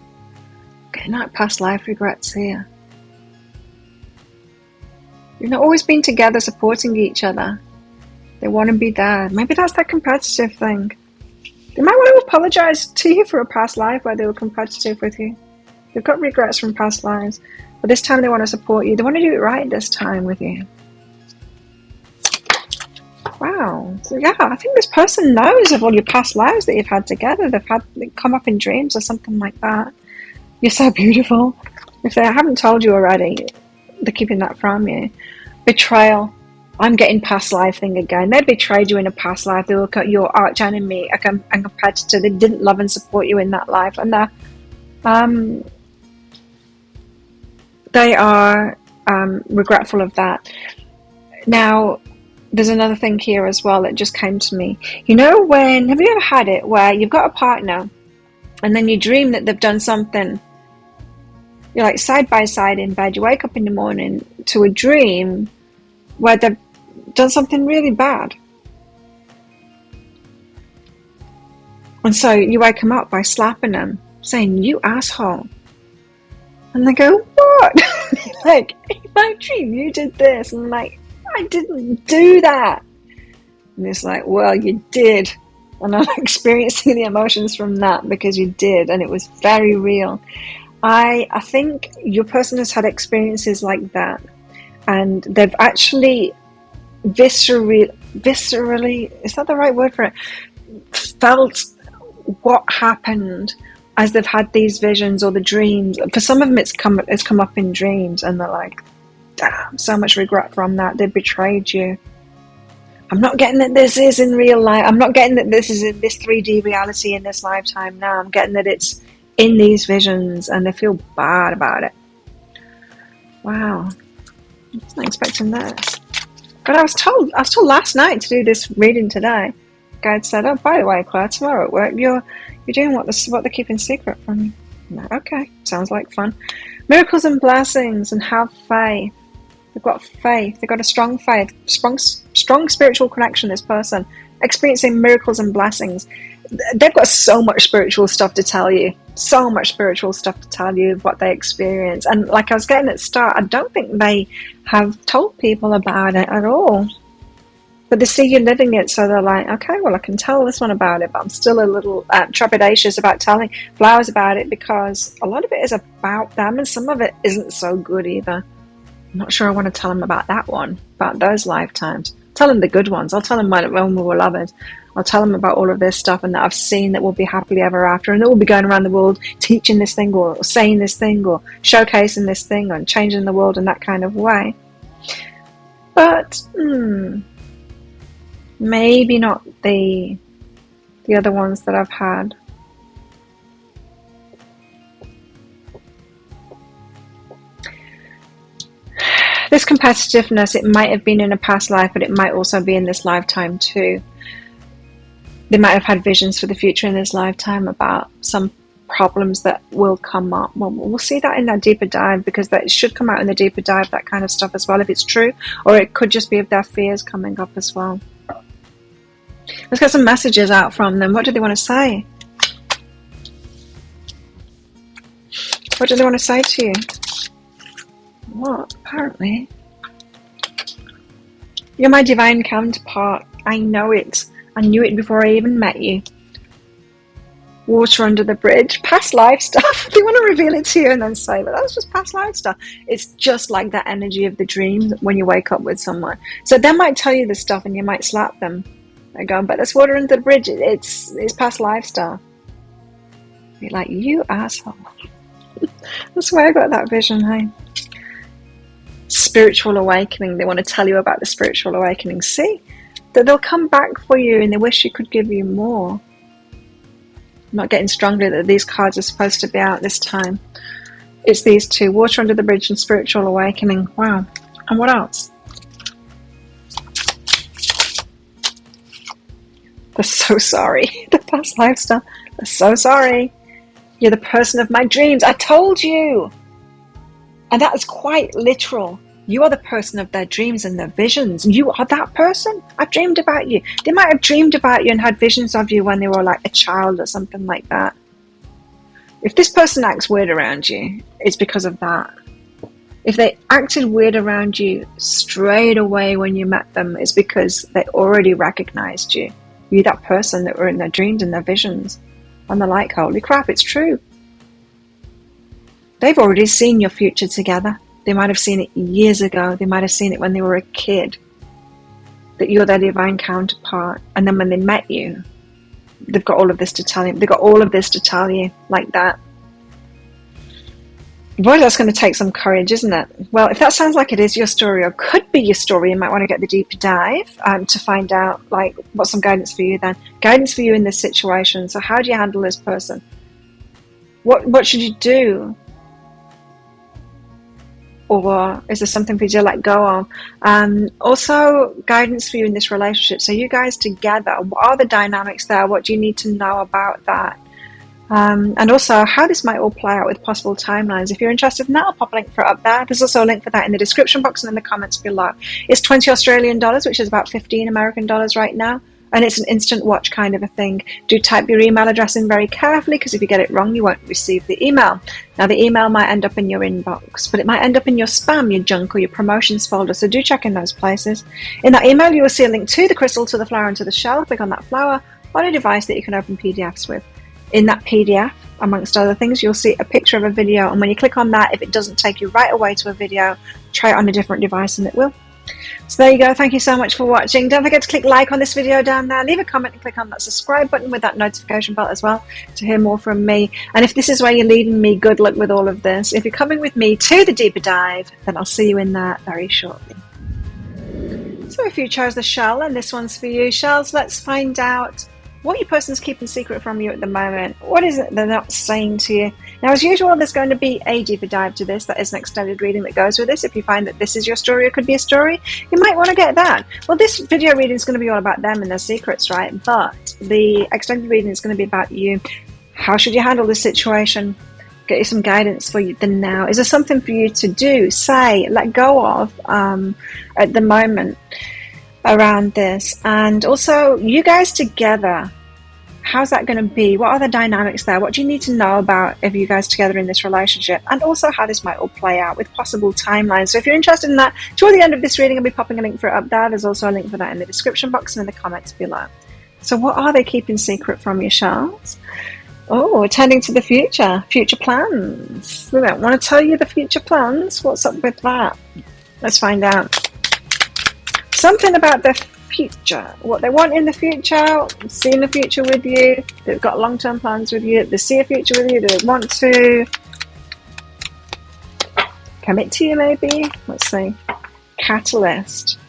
Getting that past life regrets here. You've not always been together supporting each other. They want to be there. Maybe that's that competitive thing. They might want to apologize to you for a past life where they were competitive with you. They've got regrets from past lives, but this time they want to support you. They want to do it right this time with you. Wow. So yeah, I think this person knows of all your past lives that you've had together. They come up in dreams or something like that. You're so beautiful. If they haven't told you already, they're keeping that from you. Betrayal. I'm getting past life thing again. They betrayed you in a past life. They were your arch enemy, a competitor. They didn't love and support you in that life, and they are regretful of that. Now, there's another thing here as well that just came to me. You know, have you ever had it where you've got a partner and then you dream that they've done something? You're like side by side in bed. You wake up in the morning to a dream where they've done something really bad. And so you wake them up by slapping them, saying, "You asshole." And they go, "What?" Like, in my dream, you did this. And I'm like, I didn't do that. And it's like, well, you did. And I'm experiencing the emotions from that because you did. And it was very real. I think your person has had experiences like that. And they've actually viscerally, is that the right word for it? Felt what happened as they've had these visions or the dreams. For some of them, it's come up in dreams. And they're like, damn, so much regret from that. They betrayed you. I'm not getting that this is in real life. I'm not getting that this is in this 3D reality in this lifetime now. I'm getting that it's in these visions, and they feel bad about it. Wow. I wasn't expecting that. But I was told last night to do this reading today. Guide said, "Oh, by the way, Claire, tomorrow at work, you're doing what they're keeping secret from you." Like, okay, sounds like fun. Miracles and blessings, and have faith. They've got faith. They've got a strong faith, strong spiritual connection. This person experiencing miracles and blessings. They've got so much spiritual stuff to tell you. So much spiritual stuff to tell you of what they experience. And like I was getting at the start, I don't think they have told people about it at all. But they see you living it, so they're like, okay, well, I can tell this one about it, but I'm still a little trepidatious about telling Flowers about it because a lot of it is about them, and some of it isn't so good either. I'm not sure I want to tell them about that one, about those lifetimes. Tell them the good ones. I'll tell them when we were lovers. I'll tell them about all of this stuff and that I've seen that will be happily ever after, and that will be going around the world teaching this thing or saying this thing or showcasing this thing or changing the world in that kind of way. But maybe not the other ones that I've had. This competitiveness, it might have been in a past life, but it might also be in this lifetime too. They might have had visions for the future in this lifetime about some problems that will come up. Well, we'll see that in that deeper dive, because that should come out in the deeper dive, that kind of stuff as well, if it's true, or it could just be of their fears coming up as well. Let's get some messages out from them. What do they want to say? What do they want to say to you? What? Apparently. You're my divine counterpart. I know it. I knew it before I even met you. Water under the bridge. Past life stuff. They want to reveal it to you and then say, but that's just past life stuff. It's just like that energy of the dream when you wake up with someone. So they might tell you this stuff and you might slap them. They're going, but that's water under the bridge. It's past life stuff. You're like, you asshole. That's why I got that vision, hey? Spiritual awakening. They want to tell you about the spiritual awakening. See? That they'll come back for you and they wish you could give you more. I'm not getting stronger that these cards are supposed to be out this time. It's these two. Water under the bridge and spiritual awakening. Wow. And what else? They're so sorry. The past life stuff. They're so sorry. You're the person of my dreams. I told you. And that is quite literal. You are the person of their dreams and their visions. You are that person. I've dreamed about you. They might have dreamed about you and had visions of you when they were like a child or something like that. If this person acts weird around you, it's because of that. If they acted weird around you straight away when you met them, it's because they already recognized you. You're that person that were in their dreams and their visions. And they're like, holy crap, it's true. They've already seen your future together. They might have seen it years ago. They might have seen it when they were a kid, that you're their divine counterpart. And then when they met you, they've got all of this to tell you. They've got all of this to tell you like that. Boy, that's going to take some courage, isn't it? Well, if that sounds like it is your story or could be your story, you might want to get the deeper dive to find out, like, what's some guidance for you then. Guidance for you in this situation. So how do you handle this person? What should you do? Or is there something for you to let go of? Also, guidance for you in this relationship. So you guys together, what are the dynamics there? What do you need to know about that? And also how this might all play out with possible timelines. If you're interested in that, I'll pop a link for it up there. There's also a link for that in the description box and in the comments below. It's 20 Australian dollars, which is about 15 American dollars right now. And it's an instant watch kind of a thing. Do type your email address in very carefully, because if you get it wrong, you won't receive the email. Now, the email might end up in your inbox, but it might end up in your spam, your junk, or your promotions folder. So do check in those places. In that email, you will see a link to the crystal, to the flower, and to the shell. Click on that flower on a device that you can open PDFs with. In that PDF, amongst other things, you'll see a picture of a video. And when you click on that, if it doesn't take you right away to a video, try it on a different device and it will. So there you go. Thank you so much for watching. Don't forget to click like on this video down there. Leave a comment and click on that subscribe button with that notification bell as well to hear more from me. And if this is where you're leaving me, good luck with all of this. If you're coming with me to the deeper dive, then I'll see you in there very shortly. So if you chose the shell, and this one's for you, shells, let's find out what your person's keeping secret from you at the moment. What is it they're not saying to you? Now, as usual, there's going to be a deeper dive to this. That is an extended reading that goes with this. If you find that this is your story or could be a story, you might want to get that. Well, this video reading is going to be all about them and their secrets, right? But the extended reading is going to be about you. How should you handle this situation? Get you some guidance for you the now. Is there something for you to do, say, let go of at the moment around this? And also, you guys together, how's that going to be? What are the dynamics there? What do you need to know about if you guys together in this relationship? And also how this might all play out with possible timelines. So if you're interested in that, toward the end of this reading, I'll be popping a link for it up there. There's also a link for that in the description box and in the comments below. So what are they keeping secret from you, shells? Oh, attending to the future plans. They don't want to tell you the future plans. What's up with that? Let's find out. Something about the future, what they want in the future, seeing the future with you. They've got long-term plans with you. They see a future with you. They want to commit to you, maybe. Let's see. Catalyst.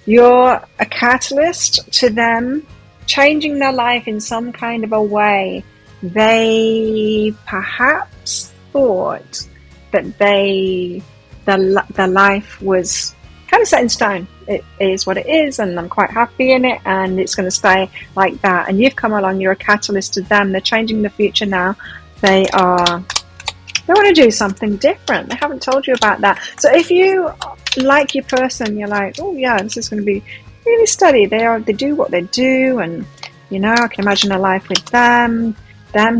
You're a catalyst to them changing their life in some kind of a way. They perhaps thought that their life was kind of set in stone. It is what it is, and I'm quite happy in it, and it's going to stay like that. And you've come along, you're a catalyst to them. They're changing the future now. They want to do something different. They haven't told you about that. So if you like your person, you're like, oh yeah, this is going to be really steady. They do what they do, and you know, I can imagine a life with them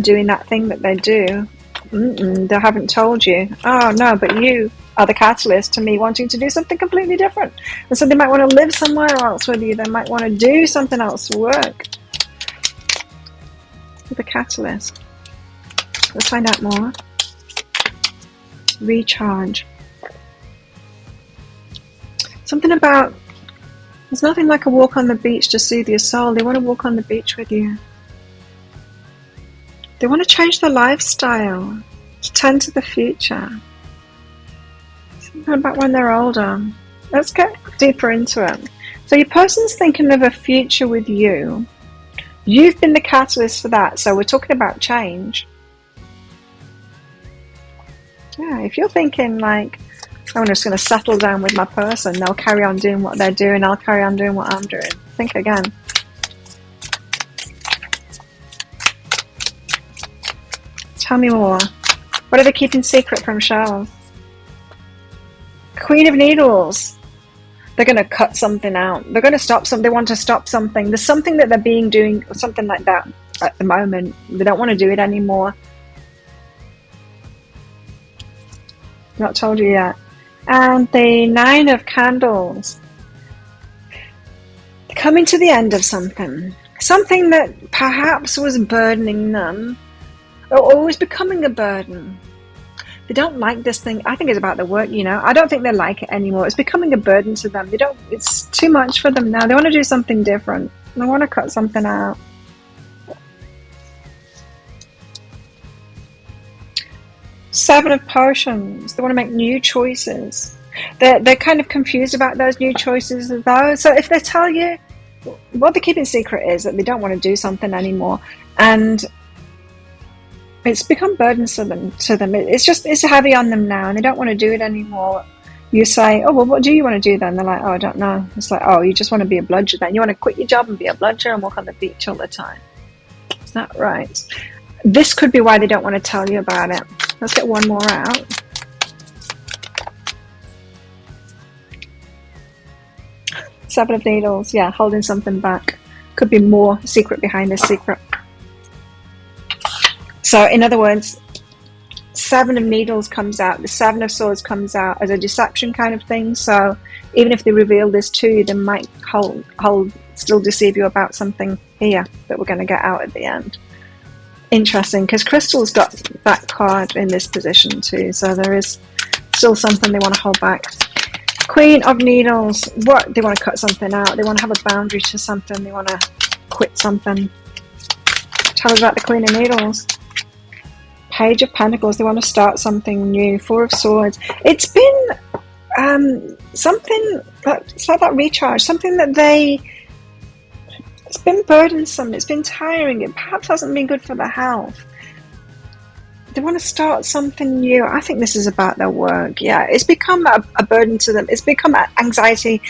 doing that thing that they do. They haven't told you. Oh no, but you are the catalyst to me wanting to do something completely different. And so they might want to live somewhere else with you. They might want to do something else to work. The catalyst. Let's find out more. Recharge. Something about, there's nothing like a walk on the beach to soothe your soul. They want to walk on the beach with you. They want to change their lifestyle, to tend to the future. Something about when they're older. Let's get deeper into it. So your person's thinking of a future with you. You've been the catalyst for that. So we're talking about change. Yeah, if you're thinking like, I'm just going to settle down with my person, they'll carry on doing what they're doing, I'll carry on doing what I'm doing. Think again. Tell me more. What are they keeping secret from shells? Queen of Needles. They're going to cut something out. They're going to stop something. They want to stop something. There's something that they're doing, or something like that at the moment. They don't want to do it anymore. Not told you yet. And the 9 of Candles. Coming to the end of something. something that perhaps was burdening them, or was becoming a burden. They don't like this thing. I think it's about the work, you know. I don't think they like it anymore. It's becoming a burden to them. It's too much for them now. They want to do something different. They want to cut something out. Seven of Potions. They want to make new choices. They're kind of confused about those new choices though. So if they tell you, what they're keeping secret is that they don't want to do something anymore, and it's become burdensome to them. It's heavy on them now, and they don't want to do it anymore. You say, oh, well, what do you want to do then? They're like, oh, I don't know. It's like, oh, you just want to be a bludger then. You want to quit your job and be a bludger and walk on the beach all the time. Is that right? This could be why they don't want to tell you about it. Let's get one more out. Seven of Needles. Yeah, holding something back. Could be more secret behind this secret. So, in other words, Seven of Needles comes out. The Seven of Swords comes out as a deception kind of thing. So, even if they reveal this to you, they might still deceive you about something here that we're going to get out at the end. Interesting, because Crystal's got that card in this position too, so there is still something they want to hold back. Queen of Needles. What? They want to cut something out. They want to have a boundary to something. They want to quit something. Tell us about the Queen of Needles. Page of Pentacles. They want to start something new. Four of Swords. It's been something, it's like that recharge, something that it's been burdensome, it's been tiring, it perhaps hasn't been good for their health. They want to start something new. I think this is about their work. Yeah, it's become a burden to them. It's become an anxiety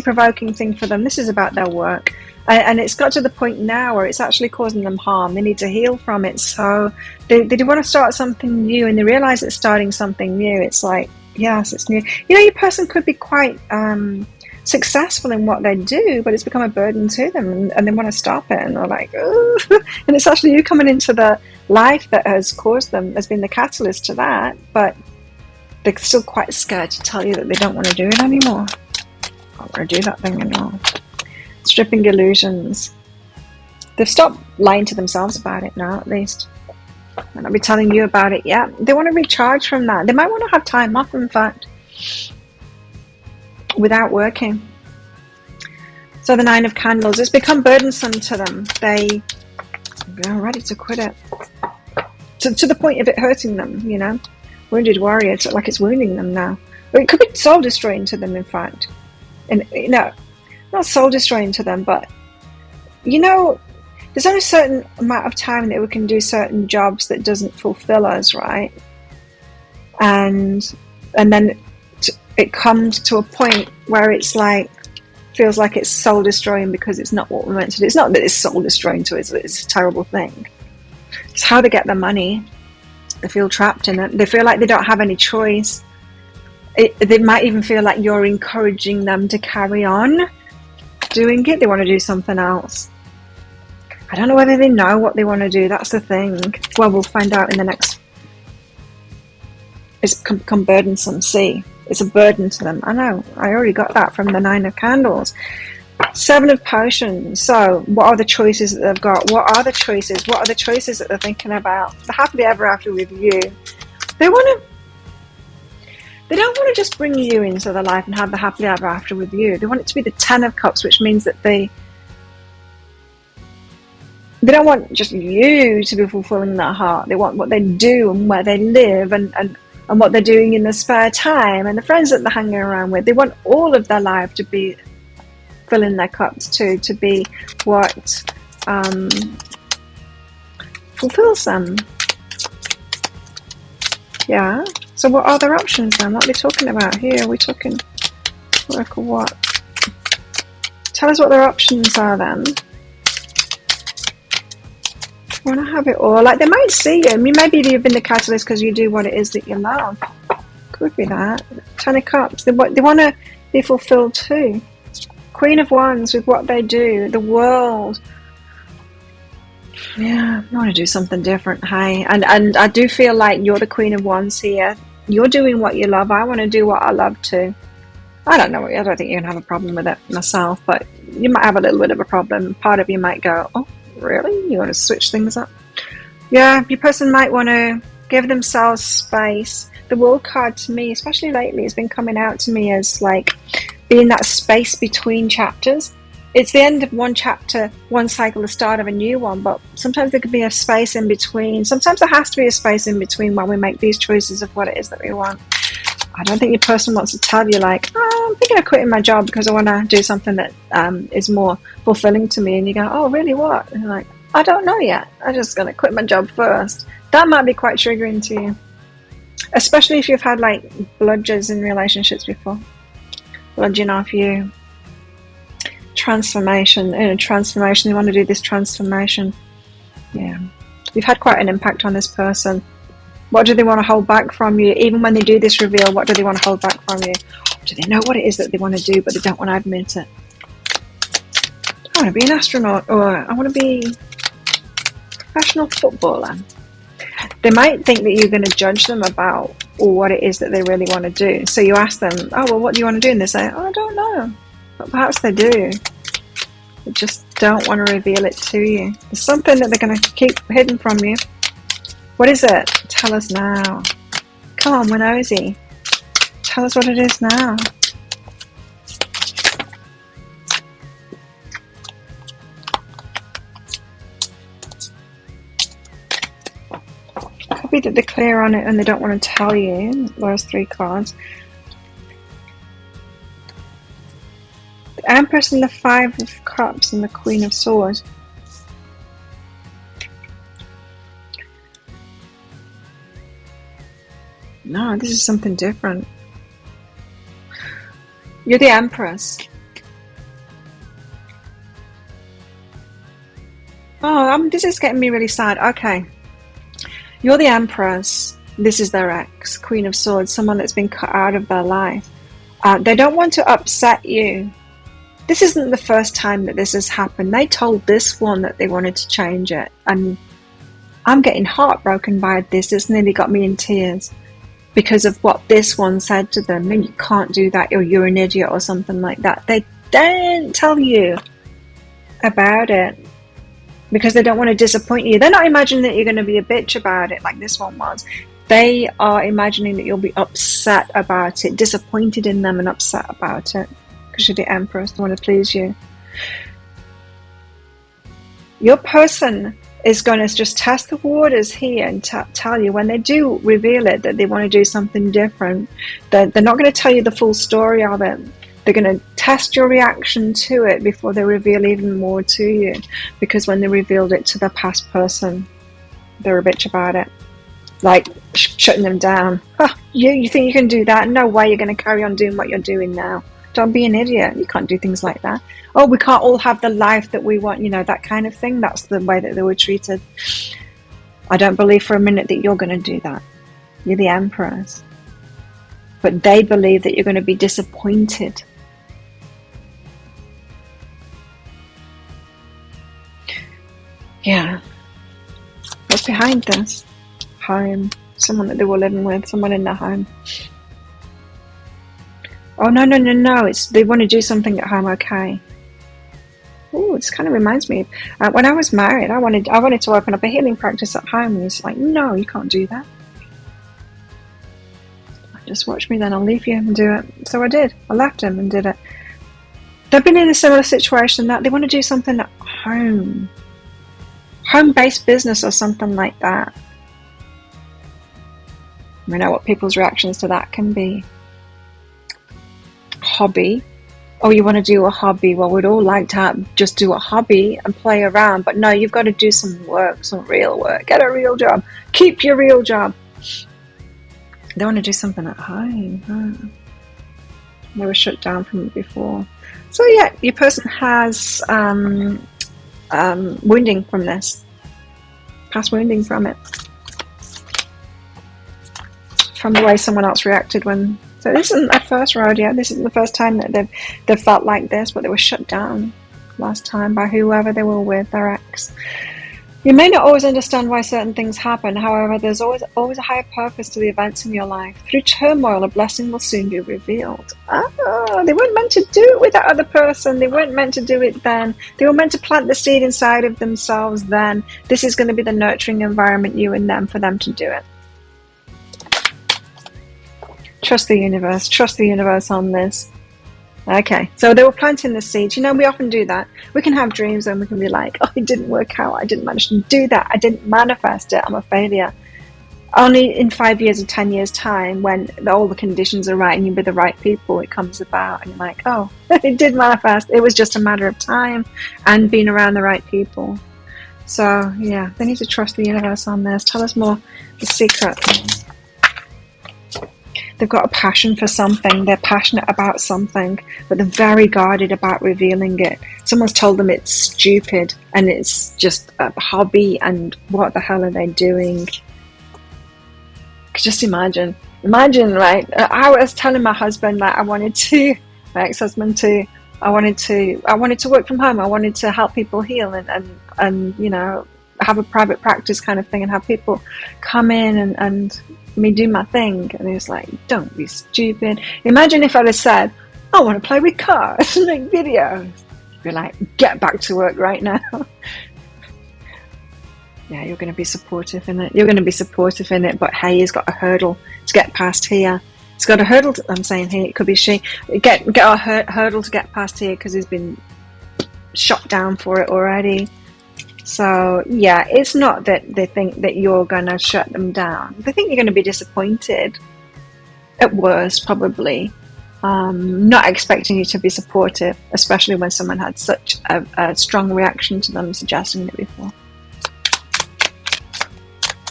provoking thing for them. This is about their work. And it's got to the point now where it's actually causing them harm. They need to heal from it. So they want to start something new, and they realize it's starting something new. It's like, yes, it's new. You know, your person could be quite successful in what they do, but it's become a burden to them, and they want to stop it, and they're like, oh. And it's actually you coming into the life that has caused them, has been the catalyst to that, but they're still quite scared to tell you that they don't want to do it anymore. I don't want to do that thing anymore. Stripping illusions. They've stopped lying to themselves about it now, at least. And I'll be telling you about it yet. They want to recharge from that. They might want to have time off, in fact, without working. So the Nine of Candles, it's become burdensome to them. They're ready to quit it. To the point of it hurting them, you know. Wounded warrior, it's like it's wounding them now. Or it could be soul destroying to them, in fact. And, you know, not soul destroying to them, but, you know, there's only a certain amount of time that we can do certain jobs that doesn't fulfill us, right? And then it comes to a point where it's like, feels like it's soul destroying because it's not what we're meant to do. It's not that it's soul destroying to us, it's a terrible thing. It's how they get their money. They feel trapped in it. They feel like they don't have any choice. They might even feel like you're encouraging them to carry on doing it. They want to do something else. I don't know whether they know what they want to do. That's the thing. Well, we'll find out in the next. It's become burdensome. See, it's a burden to them. I know. I already got that from the Nine of Candles. Seven of Potions. So, what are the choices that they've got? What are the choices? What are the choices that they're thinking about? The happily ever after with you. They don't want to just bring you into their life and have the happily ever after with you. They want it to be the Ten of Cups, which means that they don't want just you to be fulfilling their heart. They want what they do and where they live and what they're doing in their spare time and the friends that they're hanging around with. They want all of their life to be filling their cups too, to be what fulfills them. Yeah. So what are their options then? What are we talking about here? Are we talking work or what? Tell us what their options are then. I want to have it all. Like, they might see you. I mean, maybe you've been the catalyst because you do what it is that you love. Could be that. Ten of Cups. They want to be fulfilled too. Queen of Wands with what they do. The world. Yeah, I want to do something different. Hey, and I do feel like you're the Queen of Wands here. You're doing what you love. I want to do what I love too. I don't know. I don't think you're going to have a problem with it myself, but you might have a little bit of a problem. Part of you might go, oh, really? You want to switch things up? Yeah, your person might want to give themselves space. The World card to me, especially lately, has been coming out to me as like being that space between chapters. It's the end of one chapter, one cycle, the start of a new one, but sometimes there could be a space in between. Sometimes there has to be a space in between while we make these choices of what it is that we want. I don't think your person wants to tell you like, oh, I'm thinking of quitting my job because I want to do something that is more fulfilling to me. And you go, oh, really, what? And you're like, I don't know yet. I'm just going to quit my job first. That might be quite triggering to you. Especially if you've had like bludgers in relationships before. Bludging off you. Transformation. Transformation. They want to do this transformation. Yeah. You've had quite an impact on this person. What do they want to hold back from you? Even when they do this reveal, what do they want to hold back from you? Do they know what it is that they want to do, but they don't want to admit it? I want to be an astronaut, or I want to be a professional footballer. They might think that you're going to judge them about what it is that they really want to do. So you ask them, oh, well, what do you want to do? And they say, oh, I don't know. But perhaps they do. They just don't want to reveal it to you. There's something that they're going to keep hidden from you. What is it? Tell us now. Come on, we're nosy. Tell us what it is now. Could be that they're clear on it and they don't want to tell you. Those three cards. The Empress and the Five of Cups and the Queen of Swords. No, this is something different. You're the Empress. Oh, this is getting me really sad. Okay. You're the Empress. This is their ex, Queen of Swords, someone that's been cut out of their life. They don't want to upset you. This isn't the first time that this has happened. They told this one that they wanted to change it. And I'm getting heartbroken by this. It's nearly got me in tears. Because of what this one said to them. And you can't do that, or you're an idiot or something like that. They don't tell you about it because they don't want to disappoint you. They're not imagining that you're going to be a bitch about it like this one was. They are imagining that you'll be upset about it, disappointed in them and upset about it because you're the Empress. They want to please you. Your person is going to just test the waters here and tell you when they do reveal it that they want to do something different. They're not going to tell you the full story of it. They're going to test your reaction to it before they reveal even more to you. Because when they revealed it to the past person, they're a bitch about it. Like shutting them down. Oh, you think you can do that? No way you're going to carry on doing what you're doing now. Don't be an idiot. You can't do things like that. Oh, we can't all have the life that we want, that kind of thing. That's the way that they were treated. I don't believe for a minute that you're going to do that. You're the Empress. But they believe that you're going to be disappointed. Yeah. What's behind this? Home. Someone that they were living with. Someone in their home. Oh, no. They want to do something at home, okay. Oh, this kind of reminds me. When I was married, I wanted to open up a healing practice at home. And it's like, no, you can't do that. Just watch me then, I'll leave you and do it. So I did. I left him and did it. They've been in a similar situation that they want to do something at home. Home-based business or something like that. We know what people's reactions to that can be. Hobby. Oh, you want to do a hobby? Well, we'd all like to just do a hobby and play around. But no, you've got to do some work, some real work. Get a real job. Keep your real job. They want to do something at home. Huh? They were shut down from it before. So yeah, your person has wounding from this. Past wounding from it. From the way someone else reacted when... So this isn't their first rodeo. This isn't the first time that they've felt like this, but they were shut down last time by whoever they were with, their ex. You may not always understand why certain things happen. However, there's always a higher purpose to the events in your life. Through turmoil, a blessing will soon be revealed. Oh, they weren't meant to do it with that other person. They weren't meant to do it then. They were meant to plant the seed inside of themselves then. This is going to be the nurturing environment, you and them, for them to do it. Trust the universe. Trust the universe on this. Okay, so they were planting the seeds. You know, we often do that. We can have dreams and we can be like, oh, it didn't work out. I didn't manage to do that. I didn't manifest it. I'm a failure. Only in 5 years or 10 years' time, when all the conditions are right and you're with the right people, it comes about. And you're like, oh, it did manifest. It was just a matter of time and being around the right people. So, yeah, they need to trust the universe on this. Tell us more, the secret. They've got a passion for something. They're passionate about something, but they're very guarded about revealing it. Someone's told them it's stupid and it's just a hobby, and what the hell are they doing? Just imagine, right? I was telling my husband that my ex-husband I wanted to work from home. I wanted to help people heal and you know, have a private practice kind of thing and have people come in and me do my thing. And he was like, don't be stupid. Imagine if I'd have said, I want to play with cars and make videos. Be like, get back to work right now. Yeah, you're going to be supportive in it. You're going to be supportive in it, but hey, he's got a hurdle to get past here. He's got a hurdle to, I'm saying he, it could be she, get a hurdle to get past here because he's been shot down for it already. So, yeah, it's not that they think that you're going to shut them down. They think you're going to be disappointed, at worst, probably. Not expecting you to be supportive, especially when someone had such a strong reaction to them suggesting it before.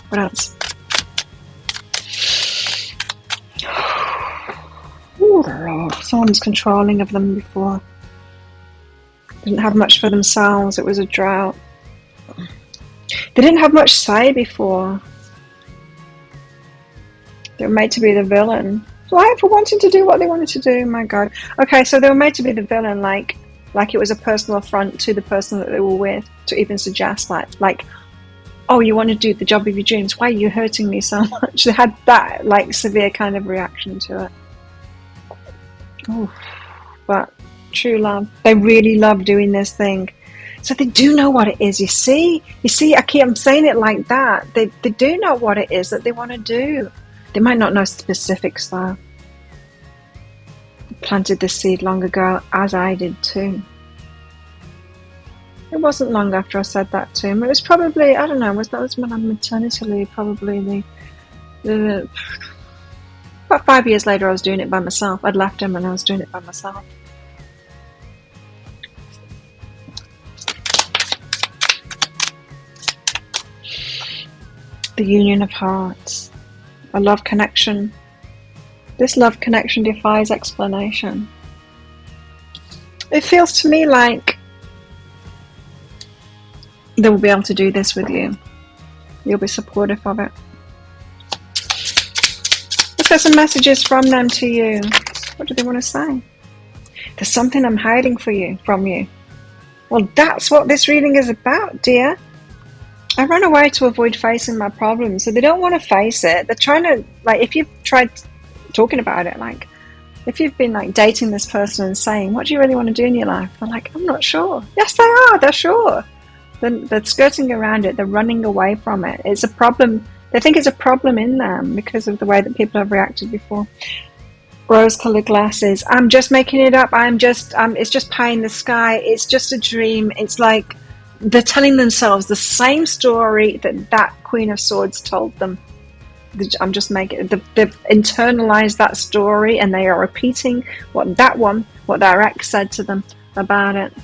What else? Oh, Lord. Someone's controlling of them before. Didn't have much for themselves. It was a drought. They didn't have much say before. They were made to be the villain. Like, for wanting to do what they wanted to do, my God. Okay, so they were made to be the villain, like it was a personal affront to the person that they were with, to even suggest like, oh, you want to do the job of your dreams, why are you hurting me so much? They had that, like, severe kind of reaction to it. Oof. But true love, they really love doing this thing. So they do know what it is, you see, I'm saying it like that. They do know what it is that they want to do. They might not know specifics though. They planted this seed long ago, as I did too. It wasn't long after I said that to him. It was probably, I don't know, that was when I'm on maternity leave, probably about 5 years later I was doing it by myself. I'd left him and I was doing it by myself. The union of hearts, a love connection. This love connection defies explanation. It feels to me like they will be able to do this with you. You'll be supportive of it. Let's get some messages from them to you. What do they want to say? There's something I'm hiding from you. Well, that's what this reading is about, dear. I run away to avoid facing my problems. So they don't want to face it. They're trying to, like, if you've tried talking about it, like, if you've been, like, dating this person and saying, what do you really want to do in your life? They're like, I'm not sure. Yes, they are. They're sure. They're skirting around it. They're running away from it. It's a problem. They think it's a problem in them because of the way that people have reacted before. Rose-colored glasses. I'm just making it up. It's just pie in the sky. It's just a dream. It's like, they're telling themselves the same story that Queen of Swords told them. I'm just making. They've internalized that story, and they are repeating what their ex said to them about it.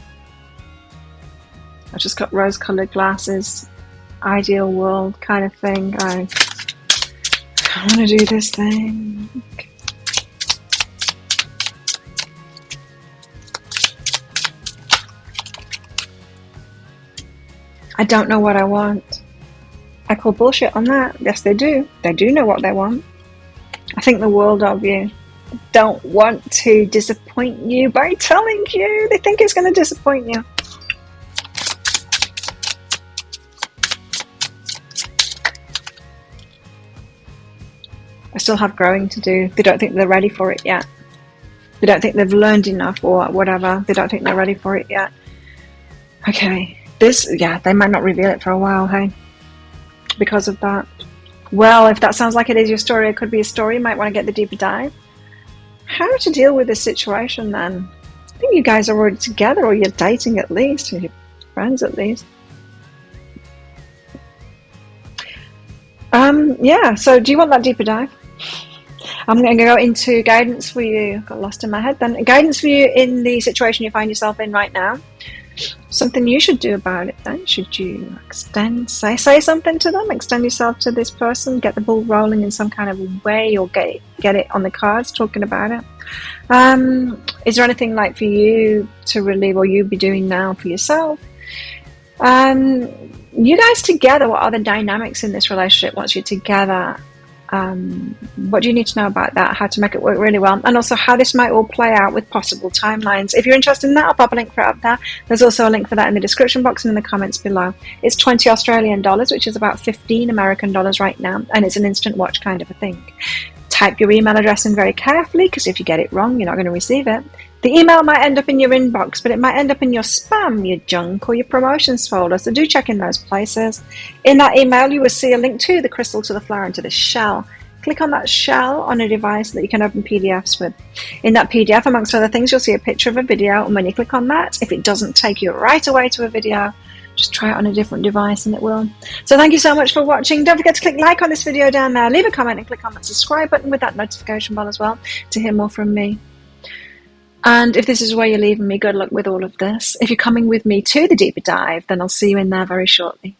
I just got rose-colored glasses, ideal world kind of thing. I want to do this thing. I don't know what I want. I call bullshit on that. Yes, they do. They do know what they want. I think the world of you. Don't want to disappoint you by telling you. They think it's going to disappoint you. I still have growing to do. They don't think they're ready for it yet. They don't think they've learned enough or whatever. They don't think they're ready for it yet. Okay. They might not reveal it for a while, hey? Because of that. Well, if that sounds like it is your story, it could be a story. You might want to get the deeper dive. How to deal with this situation then? I think you guys are already together, or you're dating at least, or you're friends at least. Yeah, so do you want that deeper dive? I'm going to go into guidance for you. Got lost in my head then. Guidance for you in the situation you find yourself in right now. Something you should do about it then. Should you say something to them, extend yourself to this person, get the ball rolling in some kind of way, or get it on the cards, talking about it? Is there anything like for you to relieve, or you be doing now for yourself? You guys together, what are the dynamics in this relationship once you're together? What do you need to know about that? How to make it work really well, and also how this might all play out with possible timelines. If you're interested in that, I'll pop a link for it up there. There's also a link for that in the description box and in the comments below. It's 20 Australian dollars, which is about 15 American dollars right now, and it's an instant watch kind of a thing. Type your email address in very carefully, because if you get it wrong, you're not going to receive it. The email might end up in your inbox, but it might end up in your spam, your junk, or your promotions folder, so do check in those places. In that email, you will see a link to the crystal, to the flower, and to the shell. Click on that shell on a device that you can open PDFs with. In that PDF, amongst other things, you'll see a picture of a video, and when you click on that, if it doesn't take you right away to a video, just try it on a different device and it will. So thank you so much for watching. Don't forget to click like on this video down there, leave a comment, and click on that subscribe button with that notification bell as well to hear more from me. And if this is where you're leaving me, good luck with all of this. If you're coming with me to the deeper dive, then I'll see you in there very shortly.